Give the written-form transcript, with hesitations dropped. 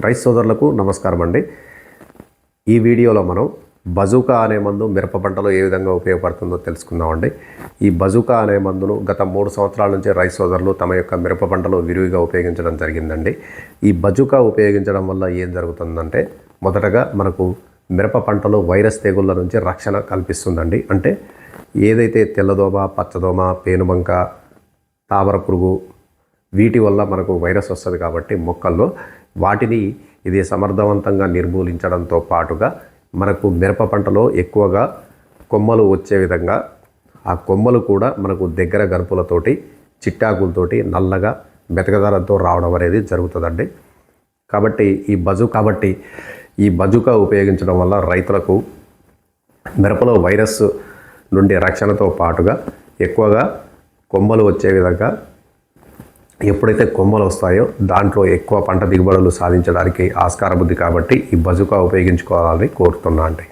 Rice సోదరులకు నమస్కారం అండి. ఈ వీడియోలో మనం బజూకా అనే మందు మిరప పంటలో ఏ విధంగా ఉపయోగపడుతుందో తెలుసుకుందామండి. ఈ బజూకా అనే మందును గత 3 సంవత్సరాల నుంచి రైస్ సోదరులు తమ యొక్క మిరప పంటలో విరివిగా ఉపయోగించడం జరిగిందండి. ఈ బజూకా ఉపయోగించడం వల్ల ఏం జరుగుతుందంటే, మొదటగా మనకు మిరప పంటలో వైరస్ తెగుళ్ళ నుంచి రక్షణ కల్పిస్తుందండి. అంటే ఏదైతే తెల్లదోమ, పచ్చదోమ, పేనుబంక, తామర పురుగు వీటి వల్ల మనకు వైరస్ వస్తుంది కాబట్టి మొక్కల్లో వాటిని ఇది సమర్థవంతంగా నిర్మూలించడంతో పాటుగా మనకు మిరప పంటలో ఎక్కువగా కొమ్మలు వచ్చే విధంగా ఆ కొమ్మలు కూడా మనకు దగ్గర గరుపులతోటి చిట్టాకులతోటి నల్లగా మెతకదరంతో రావడం అనేది జరుగుతుందండి. కాబట్టి ఈ బజూకా ఉపయోగించడం వల్ల రైతులకు మిరపలో వైరస్ నుండి రక్షణతో పాటుగా ఎక్కువగా కొమ్మలు వచ్చే విధంగా ఎప్పుడైతే కొమ్మలు వస్తాయో దాంట్లో ఎక్కువ పంట దిగుబడులు సాధించడానికి ఆస్కారం ఉంది. కాబట్టి ఈ బజూకా ఉపయోగించుకోవాలని కోరుతున్నా అండి.